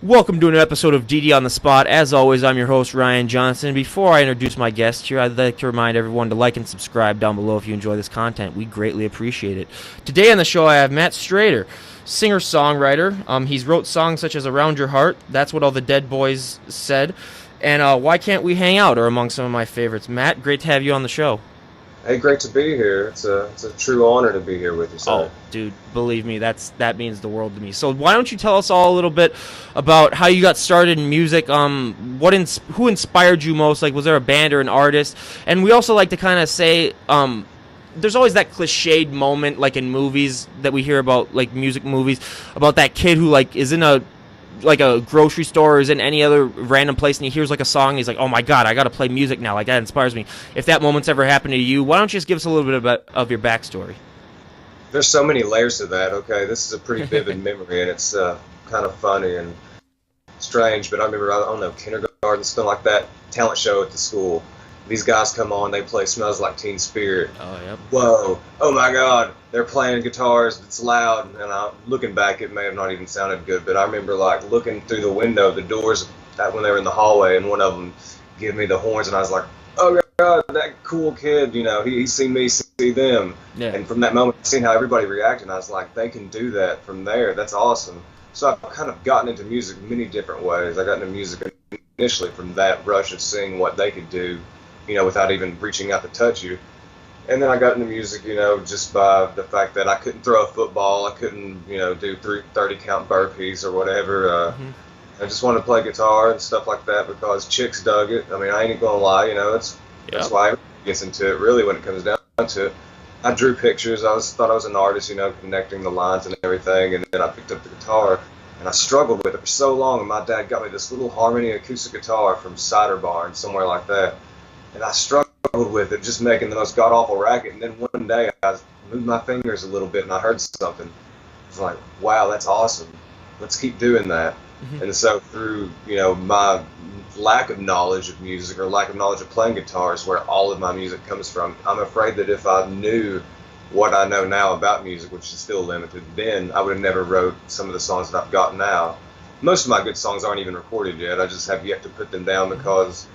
Welcome to an episode of DD on the Spot. As always, I'm your host, Ryan Johnson. Before I introduce my guest here, I'd like to remind everyone to like and subscribe down below if you enjoy this content. We greatly appreciate it. Today on the show, I have Matt Strader, singer-songwriter. He's wrote songs such as Around Your Heart, That's What All the Dead Boys Said, and Why Can't We Hang Out are among some of my favorites. Matt, great to have you on the show. Hey, great to be here. It's a true honor to be here with you, sir. Oh, dude, believe me, that means the world to me. So why don't you tell us all a little bit about how you got started in music? Who inspired you most? Like, was there a band or an artist? And we also like to kind of say, there's always that cliched moment, like in movies that we hear about, like music movies, about that kid who like is in a grocery store or is in any other random place and he hears like a song and he's like, oh my god, I gotta play music now, like that inspires me. If that moment's ever happened to you, why don't you just give us a little bit of your backstory? There's so many layers to that. Okay, this is a pretty vivid memory, and it's kind of funny and strange, but I remember, I don't know, kindergarten, something like that, talent show at the school. These guys come on, they play Smells Like Teen Spirit. Oh, yep. Whoa, oh my god, they're playing guitars, it's loud, and looking back, it may have not even sounded good, but I remember like looking through the window, the doors, that when they were in the hallway, and one of them gave me the horns, and I was like, oh god, that cool kid, you know, he seen me, see them. Yeah. And from that moment, seeing how everybody reacted, and I was like, they can do that from there, that's awesome. So I've kind of gotten into music many different ways. I got into music initially from that rush of seeing what they could do, you know, without even reaching out to touch you. And then I got into music, you know, just by the fact that I couldn't throw a football, I couldn't, you know, do 30 count burpees or whatever. I just wanted to play guitar and stuff like that because chicks dug it. I mean, I ain't gonna lie, you know, that's why everybody gets into it, really, when it comes down to it. I drew pictures, thought I was an artist, you know, connecting the lines and everything, and then I picked up the guitar, and I struggled with it for so long, and my dad got me this little Harmony acoustic guitar from Cider Barn, somewhere like that. And I struggled with it, just making the most god-awful racket. And then one day, I moved my fingers a little bit, and I heard something. I was like, wow, that's awesome. Let's keep doing that. Mm-hmm. And so through, you know, my lack of knowledge of music or lack of knowledge of playing guitar is where all of my music comes from. I'm afraid that if I knew what I know now about music, which is still limited, then I would have never wrote some of the songs that I've got now. Most of my good songs aren't even recorded yet. I just have yet to put them down because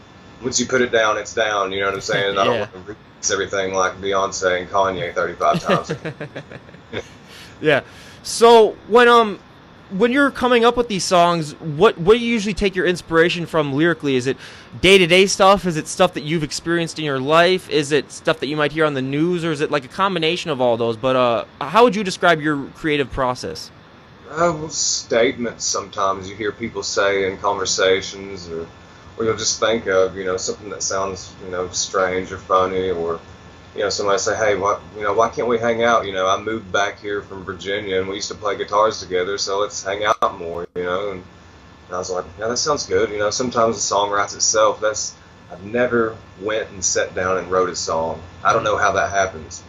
once you put it down, it's down, you know what I'm saying? I don't want to remix everything like Beyonce and Kanye 35 times. Yeah. So when you're coming up with these songs, what do you usually take your inspiration from lyrically? Is it day-to-day stuff? Is it stuff that you've experienced in your life? Is it stuff that you might hear on the news? Or is it like a combination of all those? But how would you describe your creative process? Statements sometimes you hear people say in conversations, or you'll just think of, you know, something that sounds, you know, strange or funny, or, you know, somebody say, hey, why can't we hang out? You know, I moved back here from Virginia and we used to play guitars together, so let's hang out more, you know. And I was like, yeah, that sounds good. You know, sometimes the song writes itself. I've never went and sat down and wrote a song. I don't know how that happens.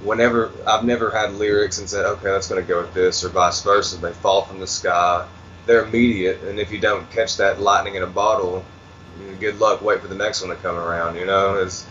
I've never had lyrics and said, okay, that's going to go with this, or vice versa. They fall from the sky. They're immediate, and if you don't catch that lightning in a bottle, good luck, wait for the next one to come around, you know. It's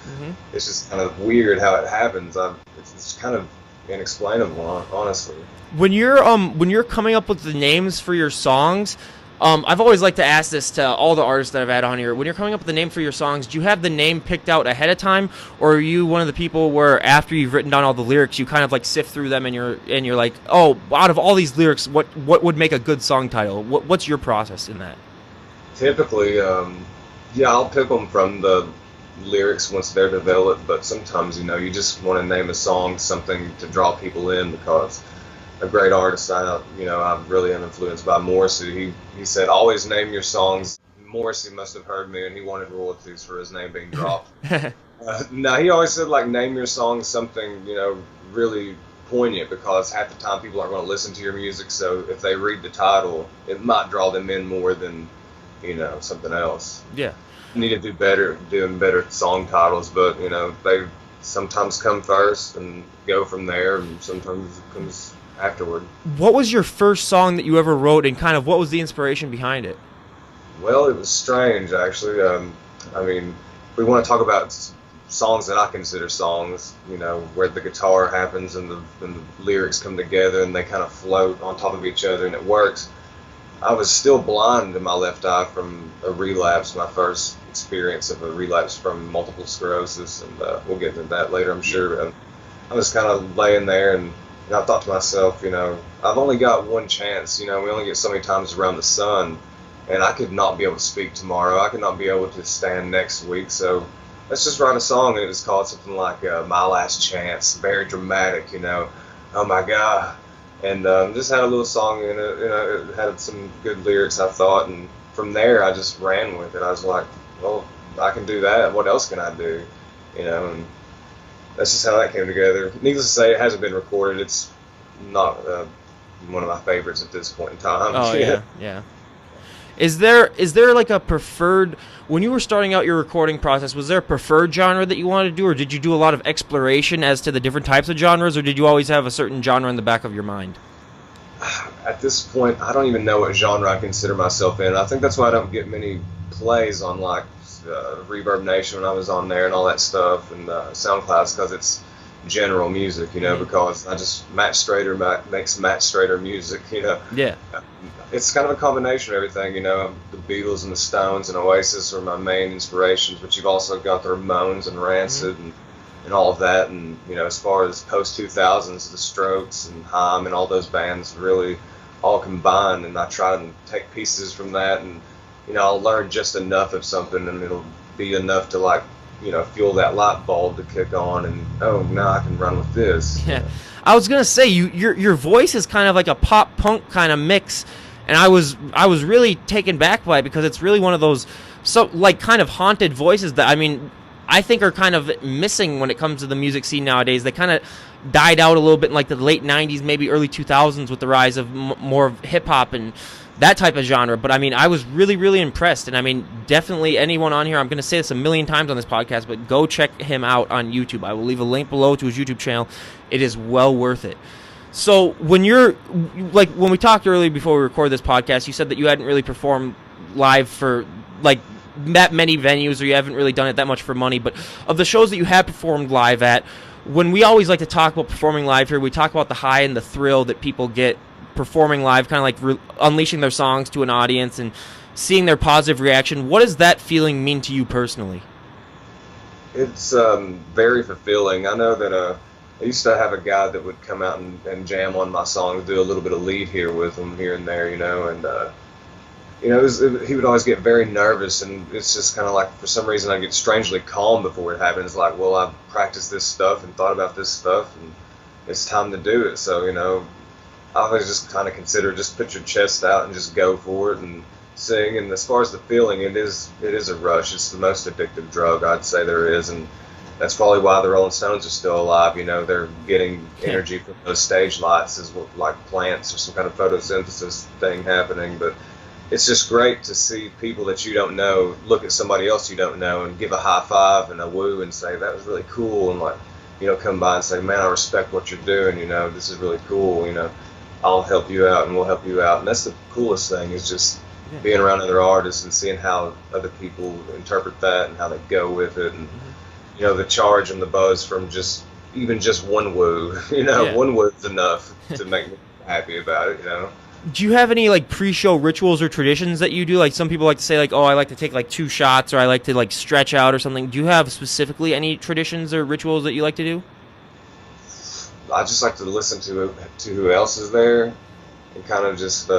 just kind of weird how it happens. It's kind of inexplainable, honestly. When you're coming up with the names for your songs, I've always liked to ask this to all the artists that I've had on here. When you're coming up with the name for your songs, do you have the name picked out ahead of time, or are you one of the people where after you've written down all the lyrics, you kind of like sift through them and you're like, oh, out of all these lyrics, what would make a good song title? What's your process in that? Typically, yeah, I'll pick them from the lyrics once they're developed, but sometimes, you know, you just want to name a song something to draw people in, because a great artist, I really am influenced by Morrissey. He said, always name your songs. Morrissey must have heard me, and he wanted royalties for his name being dropped. No, he always said, like, name your song something, you know, really poignant, because half the time people aren't going to listen to your music, so if they read the title, it might draw them in more than, you know, something else. Yeah. You need to do better, doing better song titles, but, you know, they sometimes come first and go from there, and sometimes it comes afterward. What was your first song that you ever wrote, and kind of what was the inspiration behind it? Well, it was strange, actually. I mean, we want to talk about songs that I consider songs, you know, where the guitar happens and the lyrics come together and they kind of float on top of each other and it works. I was still blind in my left eye from a relapse, my first experience of a relapse from multiple sclerosis, and we'll get into that later, I'm sure. And I was kind of laying there, and I thought to myself, I've only got one chance. We only get so many times around the sun, and I could not be able to speak tomorrow. I could not be able to stand next week. So let's just write a song, and it was called something like "My Last Chance." Very dramatic, Oh my God. And just had a little song in it. It had some good lyrics, I thought, and from there I just ran with it. I was like, well, I can do that. What else can I do? And that's just how that came together. Needless to say, it hasn't been recorded. It's not one of my favorites at this point in time. Oh yeah. Is there like a preferred, when you were starting out your recording process, was there a preferred genre that you wanted to do, or did you do a lot of exploration as to the different types of genres, or did you always have a certain genre in the back of your mind? At this point, I don't even know what genre I consider myself in. I think that's why I don't get many plays on like Reverb Nation when I was on there and all that stuff, and SoundCloud, because it's general music, because Matt Strader makes Matt Strader music, Yeah. It's kind of a combination of everything, the Beatles and the Stones and Oasis are my main inspirations, but you've also got the Ramones and Rancid and all of that, and as far as post-2000s, the Strokes and Haim and all those bands really all combined, and I try and take pieces from that, and I'll learn just enough of something, and it'll be enough to like fuel that light bulb to kick on, and now I can run with this. Yeah. I was gonna say your voice is kind of like a pop punk kind of mix, and I was really taken back by it, because it's really one of those kind of haunted voices that I think are kind of missing when it comes to the music scene nowadays. They kind of died out a little bit in like the late 90s, maybe early 2000s, with the rise of more hip hop and that type of genre. But I was really, really impressed, and definitely anyone on here, I'm going to say this a million times on this podcast, but go check him out on YouTube. I will leave a link below to his YouTube channel. It is well worth it. So when when we talked earlier before we recorded this podcast, you said that you hadn't really performed live for like that many venues, or you haven't really done it that much for money. But of the shows that you have performed live at, when we always like to talk about performing live here, we talk about the high and the thrill that people get performing live, kind of like unleashing their songs to an audience and seeing their positive reaction. What does that feeling mean to you personally? It's very fulfilling. I know that I used to have a guy that would come out and jam on my songs, do a little bit of lead here with them here and there, and he would always get very nervous, and it's just kind of like, for some reason, I get strangely calm before it happens. Like, well, I've practiced this stuff and thought about this stuff, and it's time to do it. So, I always just kind of consider just put your chest out and just go for it and sing. And as far as the feeling, it is a rush. It's the most addictive drug I'd say there is, and that's probably why the Rolling Stones are still alive. They're getting energy from those stage lights, like plants or some kind of photosynthesis thing happening. But it's just great to see people that you don't know look at somebody else you don't know and give a high five and a woo and say, that was really cool, and come by and say, man, I respect what you're doing, this is really cool, I'll help you out and we'll help you out. And that's the coolest thing, is just being around other artists and seeing how other people interpret that and how they go with it, and the charge and the buzz from just one woo, one woo is enough to make me happy about it, Do you have any like pre-show rituals or traditions that you do? Like some people like to say like, oh, I like to take like 2 shots, or I like to like stretch out or something. Do you have specifically any traditions or rituals that you like to do? I just like to listen to who else is there, and kind of just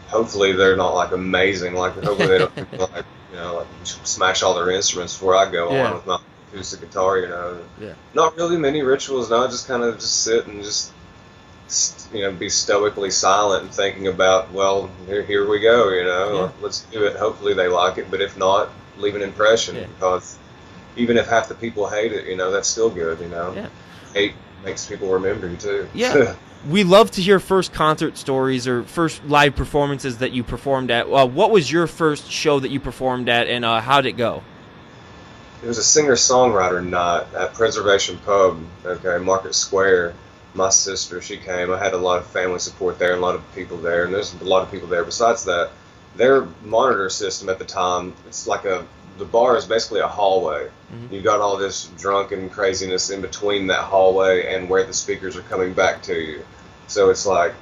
hopefully they're not like amazing, like hopefully they don't like like smash all their instruments before I go on with my acoustic guitar. Not really many rituals. No, I just kind of just sit and just be stoically silent and thinking about, well, here we go, let's do it. Hopefully they like it, but if not, leave an impression, because even if half the people hate it, that's still good, Hate makes people remember you too. Yeah. We love to hear first concert stories or first live performances that you performed at. What was your first show that you performed at, and how did it go? It was a singer-songwriter night at Preservation Pub, Market Square. My sister, she came. I had a lot of family support there and a lot of people there, and there's a lot of people there. Besides that, their monitor system at the time, it's like the bar is basically a hallway. You've got all this drunken craziness in between that hallway and where the speakers are coming back to you. So it's like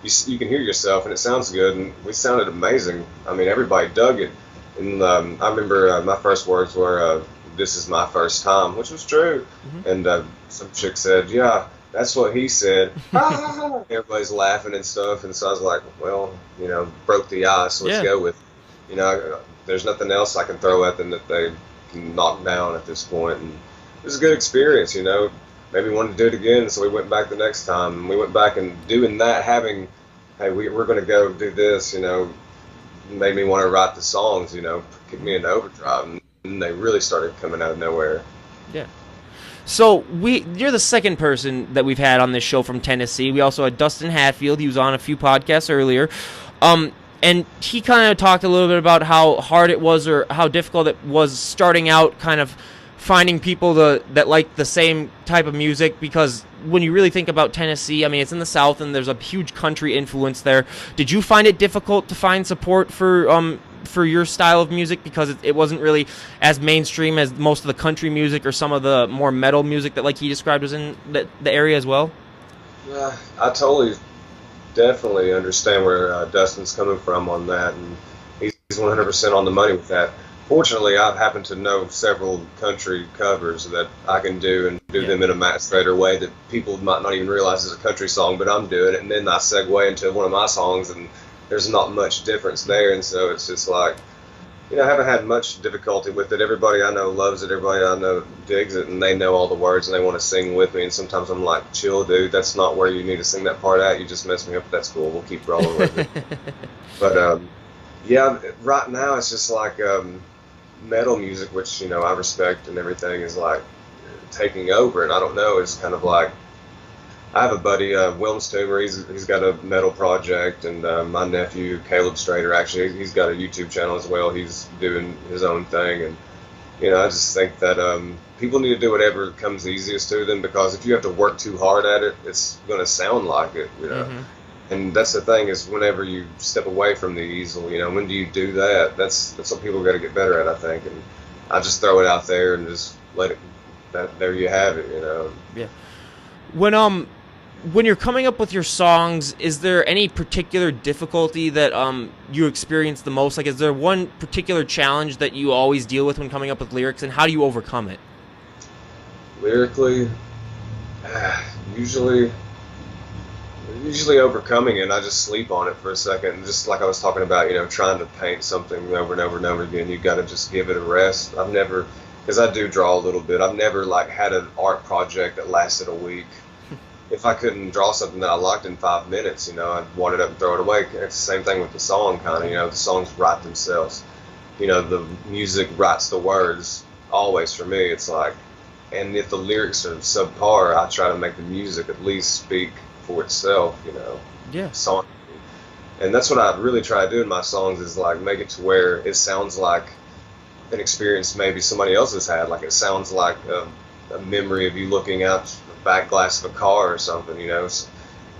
you can hear yourself and it sounds good, and we sounded amazing. I mean, everybody dug it. And I remember my first words were, "This is my first time," which was true. Mm-hmm. And some chick said, "Yeah, that's what he said." Everybody's laughing and stuff, and so I was like, "Well, broke the ice. So let's go with, there's nothing else I can throw at them that they can knock down at this point." And it was a good experience, Maybe we wanted to do it again, so we went back the next time, and we went back and doing that, having, hey, we're going to go do this, made me want to write the songs, kick me into overdrive, and they really started coming out of nowhere. Yeah. So you're the second person that we've had on this show from Tennessee. We also had Dustin Hatfield. He was on a few podcasts earlier. And he kind of talked a little bit about how hard it was or how difficult it was starting out, kind of finding people that like the same type of music, because when you really think about Tennessee, I mean, it's in the South and there's a huge country influence there. Did you find it difficult to find support for your style of music, because it wasn't really as mainstream as most of the country music or some of the more metal music that, like he described, was in the area as well? Yeah, I definitely understand where Dustin's coming from on that, and he's 100% on the money with that. Fortunately, I happen to know several country covers that I can do and do them in a Matt Strader way that people might not even realize is a country song, but I'm doing it, and then I segue into one of my songs, and there's not much difference there, and so it's just like, I haven't had much difficulty with it. Everybody I know loves it. Everybody I know digs it, and they know all the words, and they want to sing with me, and sometimes I'm like, chill, dude, that's not where you need to sing that part at. You just messed me up. That's cool. We'll keep rolling with it. But, yeah, right now it's just like metal music, which, I respect and everything, is like taking over, and I don't know, it's kind of like, I have a buddy, Wilms Toomer, he's got a metal project, and my nephew, Caleb Strader, actually, he's got a YouTube channel as well. He's doing his own thing, and, I just think that people need to do whatever comes easiest to them, because if you have to work too hard at it, it's going to sound like it, Mm-hmm. And that's the thing, is whenever you step away from the easel, when do you do that? That's what people got to get better at, I think, and I just throw it out there and just let it, there you have it, Yeah. When you're coming up with your songs, is there any particular difficulty that you experience the most? Like, is there one particular challenge that you always deal with when coming up with lyrics, and how do you overcome it? Lyrically, usually overcoming it, I just sleep on it for a second. Just like I was talking about, trying to paint something over and over and over again, you got to just give it a rest. I've never, because I do draw a little bit, I've never had an art project that lasted a week. If I couldn't draw something that I liked in 5 minutes, I'd wad it up and throw it away. It's the same thing with the song, kind of, the songs write themselves. The music writes the words, always for me. It's like, and if the lyrics are subpar, I try to make the music at least speak for itself, Yeah. Song. And that's what I really try to do in my songs, is like make it to where it sounds like an experience maybe somebody else has had. Like it sounds like a memory of you looking out the back glass of a car or something,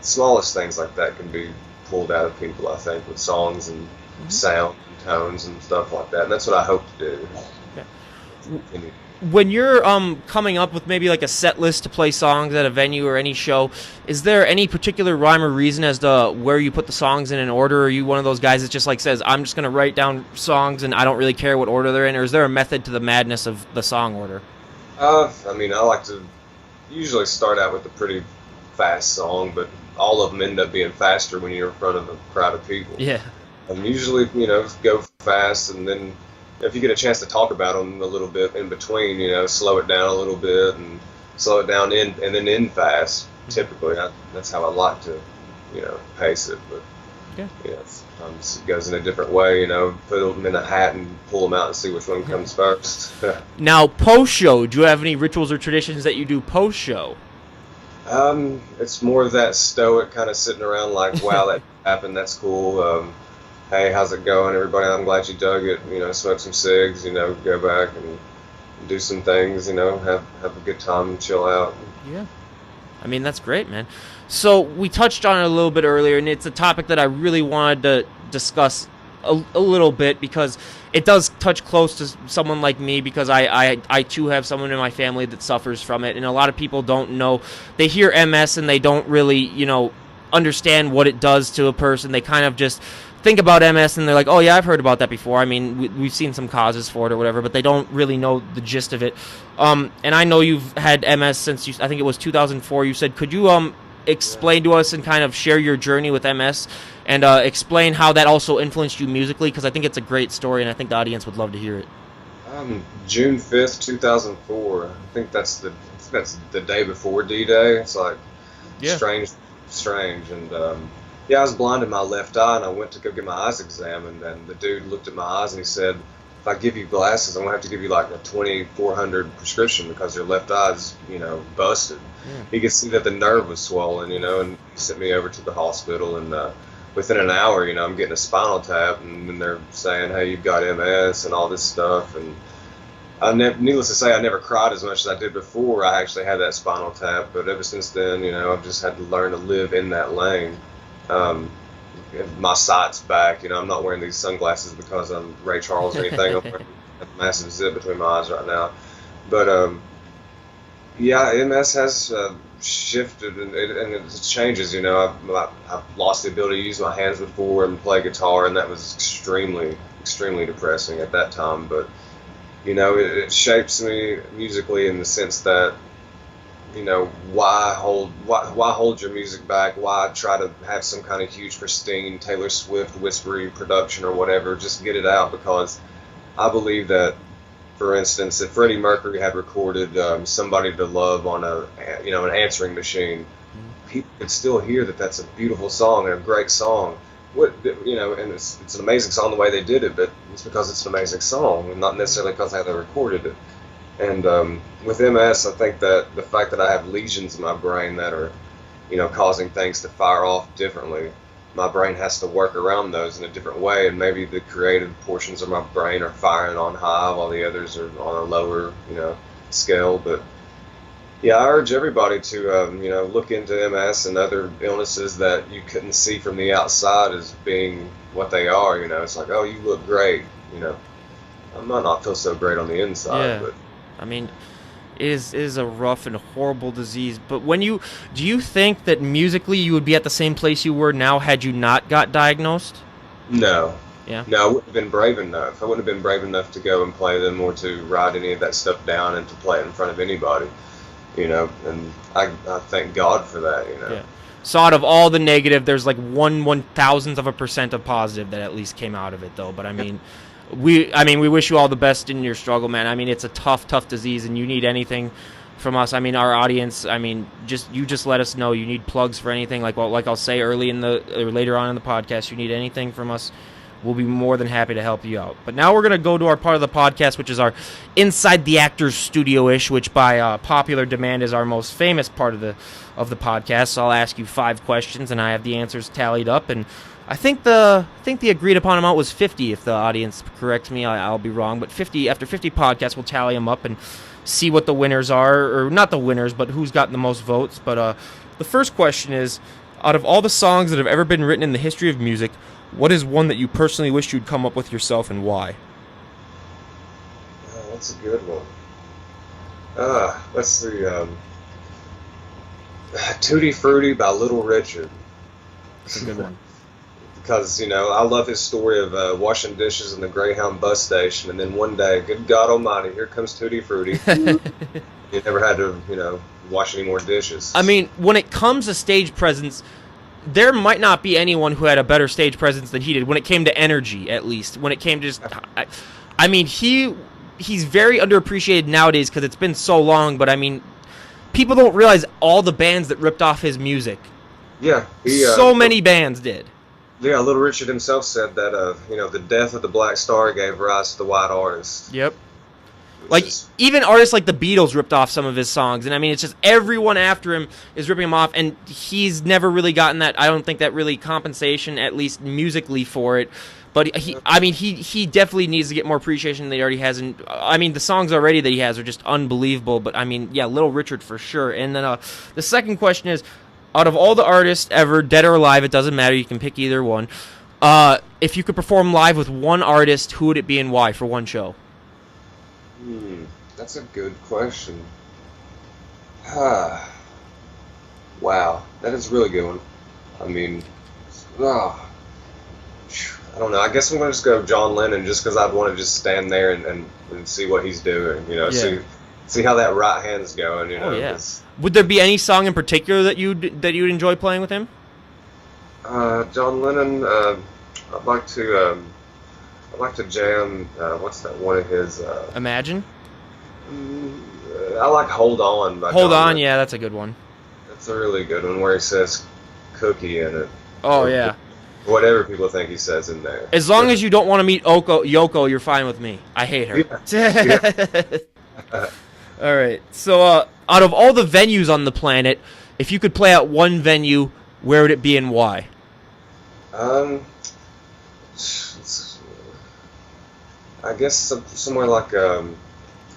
Smallest things like that can be pulled out of people, I think, with songs and sound and tones and stuff like that. And that's what I hope to do. Yeah. When you're coming up with maybe like a set list to play songs at a venue or any show, is there any particular rhyme or reason as to where you put the songs in an order? Or are you one of those guys that just like says, I'm just going to write down songs and I don't really care what order they're in? Or is there a method to the madness of the song order? I like to usually start out with a pretty fast song, but all of them end up being faster when you're in front of a crowd of people. Yeah. And usually, go fast, and then if you get a chance to talk about them a little bit in between, slow it down a little bit and slow it down and then end fast. Typically, that's how I like to, pace it. But sometimes it goes in a different way. Put them in a hat and pull them out and see which one comes first. Now, post-show, do you have any rituals or traditions that you do post-show? It's more of that stoic kind of sitting around like, wow, that happened. That's cool. Hey, how's it going, everybody? I'm glad you dug it. Smoke some cigs, go back and do some things, have a good time and chill out. Yeah. That's great, man. So we touched on it a little bit earlier, and it's a topic that I really wanted to discuss a little bit, because it does touch close to someone like me, because I too have someone in my family that suffers from it, and a lot of people don't know. They hear MS and they don't really, understand what it does to a person. They kind of just think about MS and they're like, oh yeah, I've heard about that before. I mean, we've seen some causes for it or whatever, but they don't really know the gist of it. And I know you've had MS since I think it was 2004. You said, could you explain to us and kind of share your journey with MS and explain how that also influenced you musically? Because I think it's a great story and I think the audience would love to hear it. June 5th, 2004. I think that's the day before D-Day. It's like strange. And yeah, I was blind in my left eye, and I went to go get my eyes examined. And the dude looked at my eyes and he said, "If I give you glasses, I'm gonna have to give you like a 2,400 prescription because your left eye's, busted." Yeah. He could see that the nerve was swollen, and he sent me over to the hospital. And within an hour, I'm getting a spinal tap, and then they're saying, "Hey, you've got MS," and all this stuff. And needless to say, I never cried as much as I did before I actually had that spinal tap. But ever since then, I've just had to learn to live in that lane. My sight's back. I'm not wearing these sunglasses because I'm Ray Charles or anything. I'm wearing a massive zip between my eyes right now. But yeah, MS has shifted and it changes. I've lost the ability to use my hands before and play guitar, and that was extremely depressing at that time. But it shapes me musically in the sense that why hold your music back? Why try to have some kind of huge pristine Taylor Swift whispery production or whatever? Just get it out, because I believe that, for instance, if Freddie Mercury had recorded "Somebody to Love" on an answering machine, people could still hear that that's a beautiful song and a great song. And it's an amazing song the way they did it, but it's because it's an amazing song, and not necessarily because how they recorded it. And with MS, I think that the fact that I have lesions in my brain that are, causing things to fire off differently, my brain has to work around those in a different way, and maybe the creative portions of my brain are firing on high while the others are on a lower, scale. But yeah, I urge everybody to, look into MS and other illnesses that you couldn't see from the outside as being what they are. It's like, oh, you look great. I might not feel so great on the inside, but. I mean, it is a rough and horrible disease. But do you think that musically you would be at the same place you were now had you not got diagnosed? No. Yeah. No, I wouldn't have been brave enough. I wouldn't have been brave enough to go and play them or to write any of that stuff down and to play it in front of anybody. And I thank God for that. Yeah. So out of all the negative, there's like 1/1000% of positive that at least came out of it, though. But I mean. We wish you all the best in your struggle, man. I mean, it's a tough disease, and you need anything from us. I mean, our audience. I mean, just let us know. You need plugs for anything, like I'll say later on in the podcast. You need anything from us, we'll be more than happy to help you out. But now we're gonna go to our part of the podcast, which is our Inside the Actors Studio-ish, which by popular demand is our most famous part of the podcast. So I'll ask you 5 questions, and I have the answers tallied up, and I think the agreed upon amount was 50. If the audience corrects me, I'll be wrong. But 50 after 50 podcasts, we'll tally them up and see what the winners are, or not the winners, but who's gotten the most votes. But the first question is, out of all the songs that have ever been written in the history of music, what is one that you personally wish you'd come up with yourself, and why? Oh, that's a good one. Let's see. Tutti Frutti by Little Richard. That's a good one. Because, I love his story of washing dishes in the Greyhound bus station, and then one day, good God Almighty, here comes Tutti Frutti. You never had to, wash any more dishes. I mean, when it comes to stage presence, there might not be anyone who had a better stage presence than he did when it came to energy, at least. When it came to just... I mean, he's very underappreciated nowadays because it's been so long, but, I mean, people don't realize all the bands that ripped off his music. Yeah. So many bands did. Yeah, Little Richard himself said that, the death of the Black Star gave rise to the white artist. Yep. Like, even artists like the Beatles ripped off some of his songs. And, I mean, it's just everyone after him is ripping him off. And he's never really gotten that, I don't think, that really compensation, at least musically, for it. But, he definitely needs to get more appreciation than he already has. And, I mean, the songs already that he has are just unbelievable. But, I mean, yeah, Little Richard for sure. And then the second question is, out of all the artists ever, dead or alive, it doesn't matter. You can pick either one. If you could perform live with one artist, who would it be and why for one show? That's a good question. Wow, that is a really good one. I mean, ah, I don't know. I guess I'm gonna just go John Lennon, just because I'd want to just stand there and see what he's doing. You know, Yeah. see how that right hand's going. You Oh know, yeah. Would there be any song in particular that you'd enjoy playing with him? John Lennon. I'd like to jam. What's that one of his? Imagine. I like "Hold On" by Hold John on, Lennon. yeah, that's a good one. That's a really good one where he says "cookie" in it. Oh Or yeah. whatever people think he says in there. As long as you don't want to meet Yoko, you're fine with me. I hate her. Yeah. All right. So, out of all the venues on the planet, if you could play at one venue, where would it be and why? Um, I guess somewhere like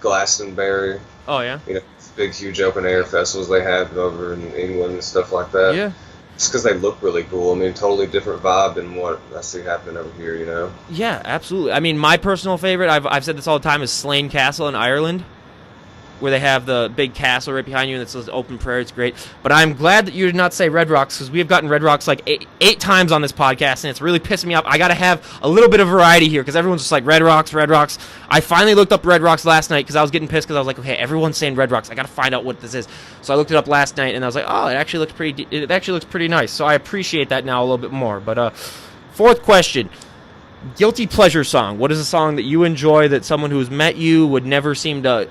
Glastonbury. Oh yeah. You know, big, huge open air festivals they have over in England and stuff like that. Yeah. Just because they look really cool. I mean, totally different vibe than what I see happening over here. You know. Yeah, absolutely. I mean, my personal favorite, I've said this all the time, is Slane Castle in Ireland, where they have the big castle right behind you and it's open prairie. It's great. But I'm glad that you did not say Red Rocks, because we have gotten Red Rocks like eight times on this podcast, and it's really pissing me off. I got to have a little bit of variety here, because everyone's just like, Red Rocks, Red Rocks. I finally looked up Red Rocks last night, because I was getting pissed, because I was like, okay, everyone's saying Red Rocks. I got to find out what this is. So I looked it up last night, and I was like, oh, it actually looks pretty nice. So I appreciate that now a little bit more. But fourth question. Guilty pleasure song. What is a song that you enjoy that someone who's met you would never seem to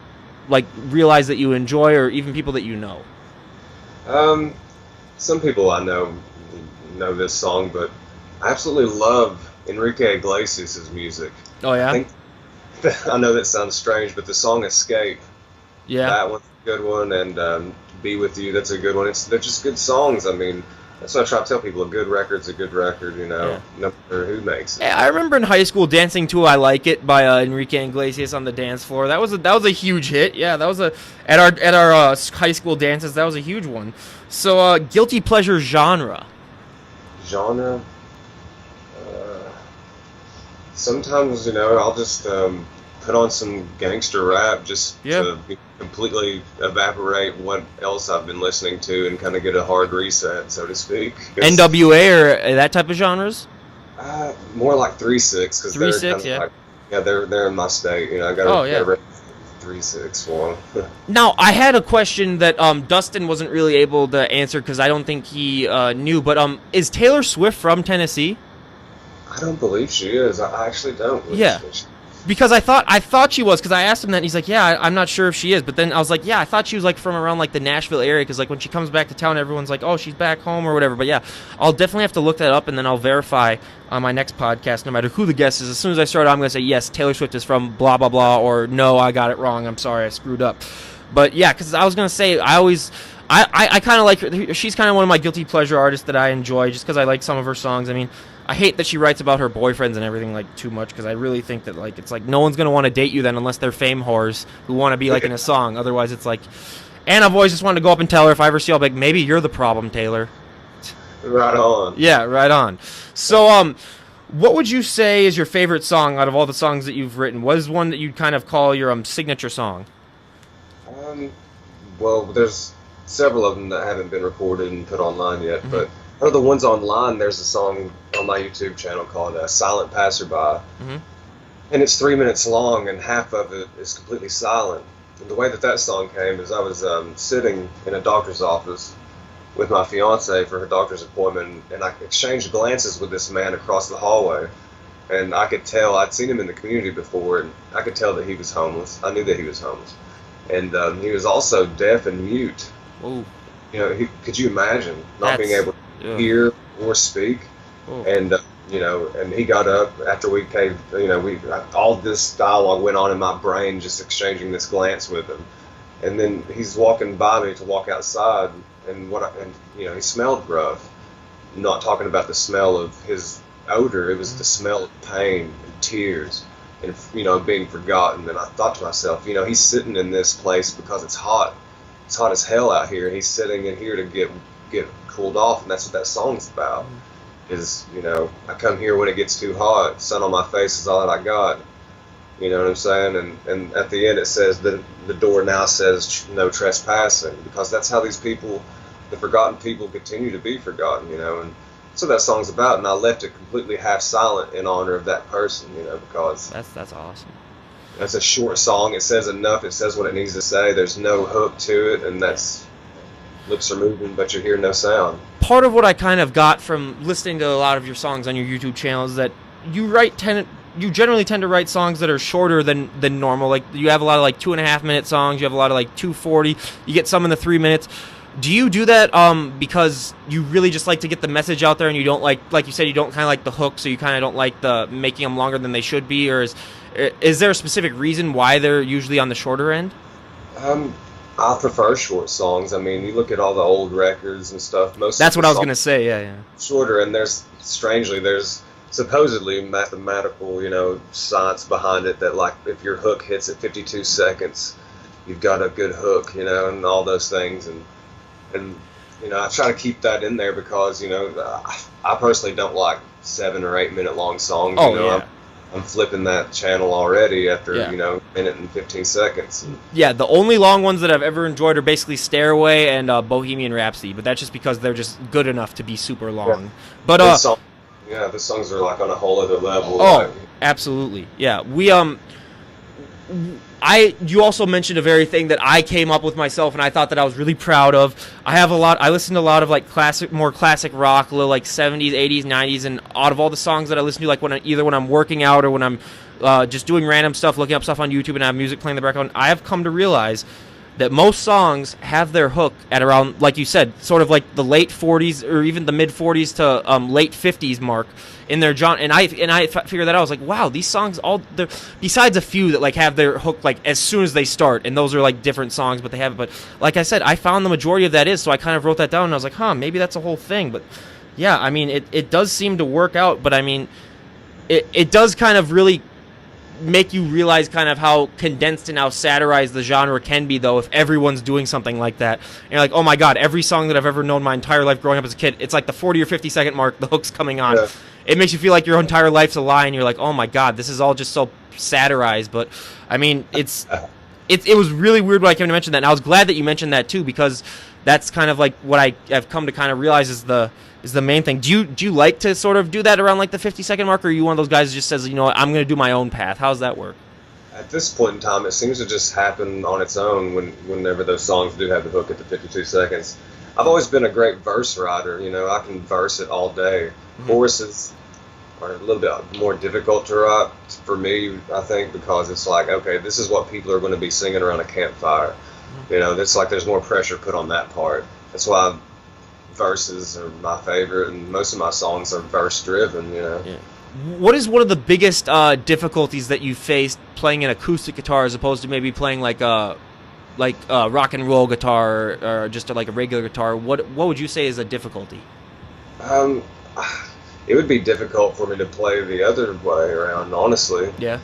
like realize that you enjoy, or even people that you know? Some people I know this song, but I absolutely love Enrique Iglesias' music. Oh yeah. I know that sounds strange, but the song "Escape," Yeah. that one's a good one, and "Be With You," that's a good one. They're just good songs. I mean, that's what I try to tell people: a good record's a good record. You know, Yeah. no matter who makes it. Yeah, I remember in high school dancing to "I Like It" by Enrique Iglesias on the dance floor. That was a huge hit. Yeah, that was at our high school dances. That was a huge one. So guilty pleasure genre. Genre. Sometimes, I'll just put on some gangster rap just to completely evaporate what else I've been listening to and kind of get a hard reset, so to speak. NWA or that type of genres. More like 3-6, because 3-6, yeah. They're in my state. I got to 3-6 for them. Now, I had a question that Dustin wasn't really able to answer, because I don't think he knew. But is Taylor Swift from Tennessee? I don't believe she is. I actually don't. Yeah. Because I thought she was, because I asked him that, and he's like, yeah, I'm not sure if she is. But then I was like, yeah, I thought she was like from around like the Nashville area, because like when she comes back to town, everyone's like, oh, she's back home or whatever. But yeah, I'll definitely have to look that up, and then I'll verify on my next podcast, no matter who the guest is. As soon as I start, I'm going to say, yes, Taylor Swift is from blah, blah, blah, or no, I got it wrong. I'm sorry, I screwed up. But yeah, because I was going to say, I kind of like her. She's kind of one of my guilty pleasure artists that I enjoy, just because I like some of her songs. I mean, I hate that she writes about her boyfriends and everything like too much, because I really think that like it's like no one's gonna want to date you then unless they're fame whores who want to be like in a song. Otherwise, it's like. And I've always just wanted to go up and tell her, if I ever see her, I'll be like, maybe you're the problem, Taylor. Right on. Yeah, right on. So what would you say is your favorite song out of all the songs that you've written? What is one that you'd kind of call your signature song? Well, there's several of them that haven't been recorded and put online yet, but out of the ones online, there's a song on my YouTube channel called Silent Passerby, and it's 3 minutes long, and half of it is completely silent. And the way that song came is I was sitting in a doctor's office with my fiance for her doctor's appointment, and I exchanged glances with this man across the hallway, and I could tell, I'd seen him in the community before, and I could tell that he was homeless. I knew that he was homeless. And he was also deaf and mute. Ooh. Could you imagine not being able to hear or speak? Ooh. And and he got up after we came. All this dialogue went on in my brain, just exchanging this glance with him. And then he's walking by me to walk outside, and he smelled rough. Not talking about the smell of his odor, it was the smell of pain and tears. And being forgotten. And I thought to myself, he's sitting in this place because it's hot. It's hot as hell out here. He's sitting in here to get cooled off, and that's what that song's about. Is I come here when it gets too hot. Sun on my face is all that I got. You know what I'm saying? And at the end it says that the door now says no trespassing, because that's how these people the forgotten people continue to be forgotten, you know, and that's what that song's about. And I left it completely half silent in honor of that person, you know, because That's awesome. that's a short song. It says enough. It says what it needs to say. There's no hook to it, and that's lips are moving, but you hear no sound. Part of what I kind of got from listening to a lot of your songs on your YouTube channel is that you generally tend to write songs that are shorter than normal. Like you have a lot of like 2.5-minute songs. You have a lot of like 2:40. You get some in the 3 minutes. Do you do that because you really just like to get the message out there, and you don't like you said, you don't kind of like the hook, so you kind of don't like the making them longer than they should be, or is there a specific reason why they're usually on the shorter end? I prefer short songs. I mean, you look at all the old records and stuff. That's what I was gonna say. Yeah. Shorter, and there's supposedly mathematical, you know, science behind it that like if your hook hits at 52 seconds, you've got a good hook, you know, and all those things, and you know, I try to keep that in there because, you know, I personally don't like 7 or 8 minute long songs. Oh, you know, yeah. I'm flipping that channel already after, you know, a minute and 15 seconds. Yeah, the only long ones that I've ever enjoyed are basically Stairway and Bohemian Rhapsody, but that's just because they're just good enough to be super long. Yeah. But the songs are like on a whole other level. Oh, like, absolutely. Yeah, you also mentioned a very thing that I came up with myself, and I thought that I was really proud of. I listen to a lot of like more classic rock, a little like 70s, 80s, 90s, and out of all the songs that I listen to, like either when I'm working out or when I'm just doing random stuff, looking up stuff on YouTube, and I have music playing in the background, I have come to realize that most songs have their hook at around, like you said, sort of like the late 40s or even the mid 40s to late 50s mark in their genre. And I figured that out. I was like, wow, these songs besides a few that like have their hook like as soon as they start, and those are like different songs, but they have it. But like I said, I found the majority of that is, so I kind of wrote that down, and I was like, maybe that's a whole thing. But yeah, I mean, it does seem to work out. But I mean, it does kind of really make you realize kind of how condensed and how satirized the genre can be, though, if everyone's doing something like that. And you're like, oh my god, every song that I've ever known my entire life growing up as a kid, it's like the 40 or 50 second mark, the hook's coming on. Yeah. It makes you feel like your entire life's a lie, and you're like, oh my god, this is all just so satirized. But I mean, it was really weird when I came to mention that, and I was glad that you mentioned that too, because that's kind of like what I've come to kind of realize is the main thing. Do you like to sort of do that around like the 50-second mark, or are you one of those guys who just says, you know what, I'm going to do my own path? How does that work? At this point in time, it seems to just happen on its own whenever those songs do have the hook at the 52 seconds. I've always been a great verse writer. You know, I can verse it all day. Mm-hmm. Choruses are a little bit more difficult to write for me, I think, because it's like, okay, this is what people are going to be singing around a campfire. Mm-hmm. You know, it's like there's more pressure put on that part. That's why verses are my favorite, and most of my songs are verse driven, you know. Yeah. What is one of the biggest difficulties that you faced playing an acoustic guitar as opposed to maybe playing like a rock and roll guitar or just like a regular guitar? What would you say is a difficulty? It would be difficult for me to play the other way around, honestly. Yeah.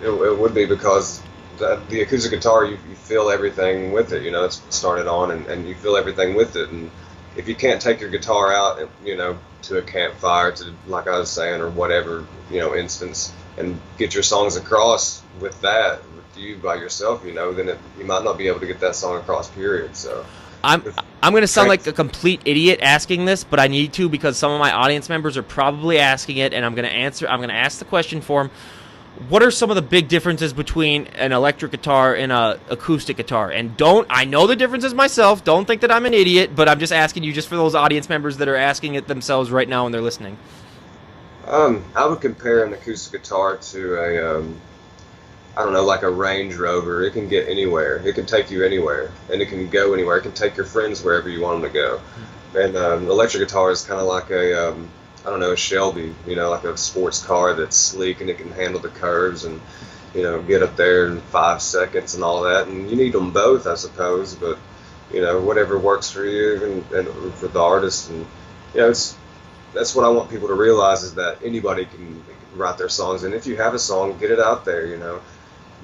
It would be, because the acoustic guitar, you feel everything with it, you know. It's started on, and you feel everything with it, and if you can't take your guitar out, you know, to a campfire, to, like I was saying, or whatever, you know, instance, and get your songs across with that, with you by yourself, you know, then you might not be able to get that song across, period. So I'm going to sound like a complete idiot asking this, but I need to, because some of my audience members are probably asking it, and I'm going to ask the question for them. What are some of the big differences between an electric guitar and an acoustic guitar? And I know the differences myself. Don't think that I'm an idiot, but I'm just asking you, just for those audience members that are asking it themselves right now when they're listening. I would compare an acoustic guitar to I don't know, like a Range Rover. It can get anywhere. It can take you anywhere, and it can go anywhere. It can take your friends wherever you want them to go. And an electric guitar is kind of like a I don't know, a Shelby, you know, like a sports car that's sleek and it can handle the curves and, you know, get up there in 5 seconds and all that. And you need them both, I suppose, but, you know, whatever works for you and for the artist. And, you know, that's what I want people to realize, is that anybody can write their songs. And if you have a song, get it out there, you know,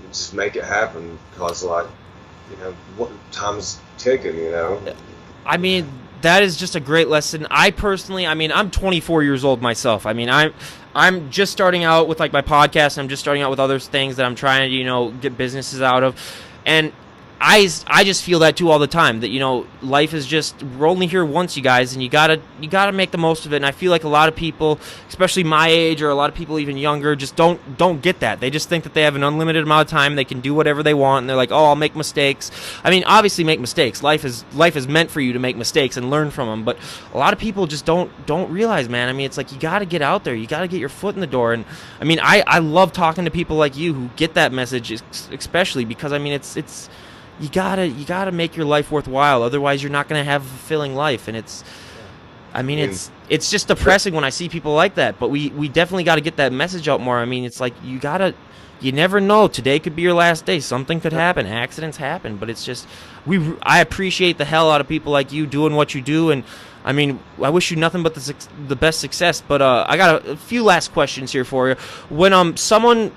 just make it happen, because, like, you know, time's ticking, you know. I mean, that is just a great lesson. I'm 24 years old myself. I mean, I'm just starting out with like my podcast, and I'm just starting out with other things that I'm trying to, you know, get businesses out of. And I just feel that too all the time, that, you know, life is just, we're only here once, you guys, and you gotta make the most of it. And I feel like a lot of people, especially my age, or a lot of people even younger, just don't get that. They just think that they have an unlimited amount of time, they can do whatever they want, and they're like, oh, I'll make mistakes. I mean, obviously make mistakes. Life is meant for you to make mistakes and learn from them. But a lot of people just don't realize, man. I mean, it's like, you gotta get out there, you gotta get your foot in the door. And I mean, I love talking to people like you who get that message, especially because, I mean, it's you gotta make your life worthwhile. Otherwise, you're not gonna have a fulfilling life. And it's just depressing when I see people like that. But we definitely got to get that message out more. I mean, it's like, you never know. Today could be your last day. Something could happen. Accidents happen. But it's just, I appreciate the hell out of people like you doing what you do. And I mean, I wish you nothing but the best success. But I got a few last questions here for you. When someone,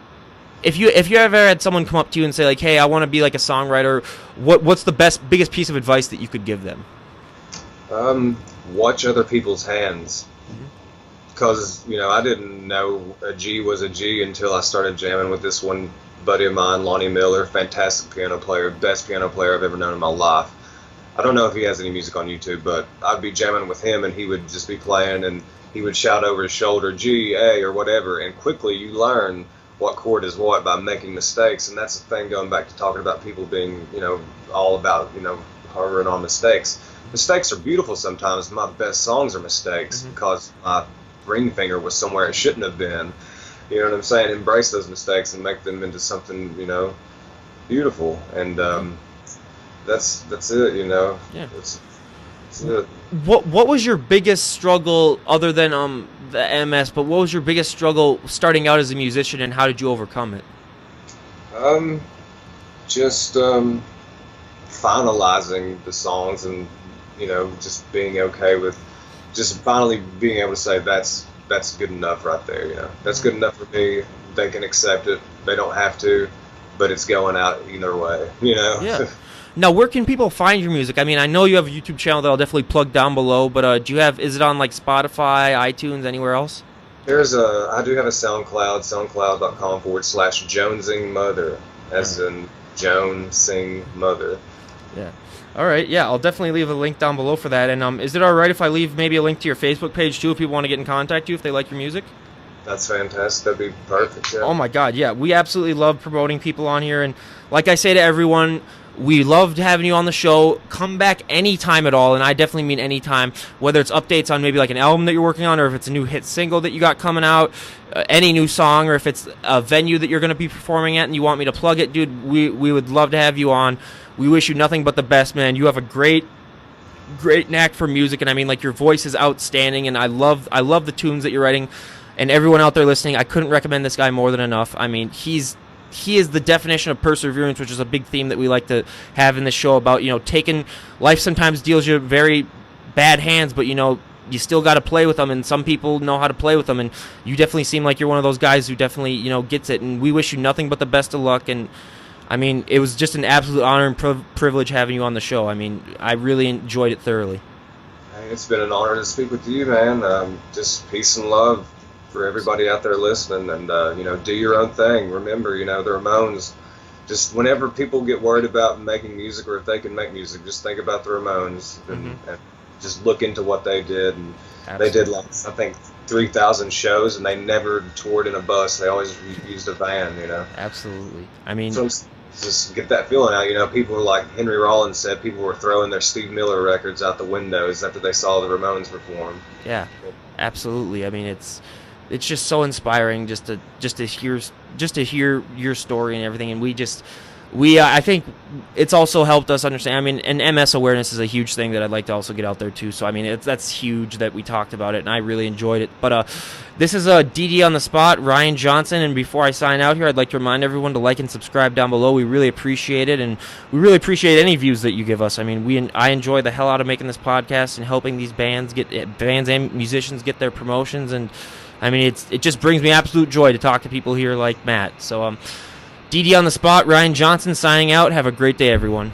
if you ever had someone come up to you and say, like, hey, I want to be like a songwriter, what's the biggest piece of advice that you could give them? Watch other people's hands. Because, you know, I didn't know a G was a G until I started jamming with this one buddy of mine, Lonnie Miller, fantastic piano player, best piano player I've ever known in my life. I don't know if he has any music on YouTube, but I'd be jamming with him and he would just be playing and he would shout over his shoulder, G, A, or whatever, and quickly you learn what chord is what by making mistakes. And that's the thing, going back to talking about people being, you know, all about, you know, harboring on mistakes. Mistakes are beautiful sometimes. My best songs are mistakes because my ring finger was somewhere it shouldn't have been. You know what I'm saying? Embrace those mistakes and make them into something, you know, beautiful. And that's it, you know. Yeah. That's it. What was your biggest struggle, other than the MS, but what was your biggest struggle starting out as a musician, and how did you overcome it? Just finalizing the songs, and, you know, just being okay with just finally being able to say that's good enough right there, you know. That's good enough for me. They can accept it. They don't have to, but it's going out either way, you know. Yeah. Now, where can people find your music? I mean, I know you have a YouTube channel that I'll definitely plug down below, but is it on like Spotify, iTunes, anywhere else? I do have a SoundCloud, soundcloud.com/JonesingMother, as in Joan Sing Mother. Yeah. All right. Yeah, I'll definitely leave a link down below for that. And is it all right if I leave maybe a link to your Facebook page too, if people want to get in contact with you, if they like your music? That's fantastic. That'd be perfect. Yeah. Oh my God, yeah. We absolutely love promoting people on here, and like I say to everyone, we loved having you on the show. Come back anytime at all, and I definitely mean anytime, whether it's updates on maybe like an album that you're working on, or if it's a new hit single that you got coming out, any new song, or if it's a venue that you're going to be performing at and you want me to plug it, dude, we would love to have you on. We wish you nothing but the best, man. You have a great knack for music, and I mean, like, your voice is outstanding, and I love the tunes that you're writing. And everyone out there listening, I couldn't recommend this guy more than enough. I mean, he is the definition of perseverance, which is a big theme that we like to have in the show about, you know, taking life sometimes deals you very bad hands, but, you know, you still got to play with them, and some people know how to play with them, and you definitely seem like you're one of those guys who definitely, you know, gets it, and we wish you nothing but the best of luck. And I mean, it was just an absolute honor and privilege having you on the show. I mean, I really enjoyed it thoroughly. It's been an honor to speak with you, man. Just peace and love for everybody out there listening, and you know, do your own thing. Remember, you know, the Ramones. Just whenever people get worried about making music, or if they can make music, just think about the Ramones and just look into what they did. And they did, like, I think 3,000 shows, and they never toured in a bus. They always used a van, you know. Absolutely. I mean, so just get that feeling out. You know, people were like Henry Rollins said, people were throwing their Steve Miller records out the windows after they saw the Ramones perform. Yeah, absolutely. I mean, it's just so inspiring just to hear your story and everything. And I think it's also helped us understand. I mean, and MS awareness is a huge thing that I'd like to also get out there too. So I mean, that's huge that we talked about it, and I really enjoyed it. But this is DD on the spot, Ryan Johnson. And before I sign out here, I'd like to remind everyone to like and subscribe down below. We really appreciate it, and we really appreciate any views that you give us. I mean, I enjoy the hell out of making this podcast and helping these bands and musicians get their promotions. And I mean, it just brings me absolute joy to talk to people here like Matt. So DD on the spot, Ryan Johnson signing out. Have a great day, everyone.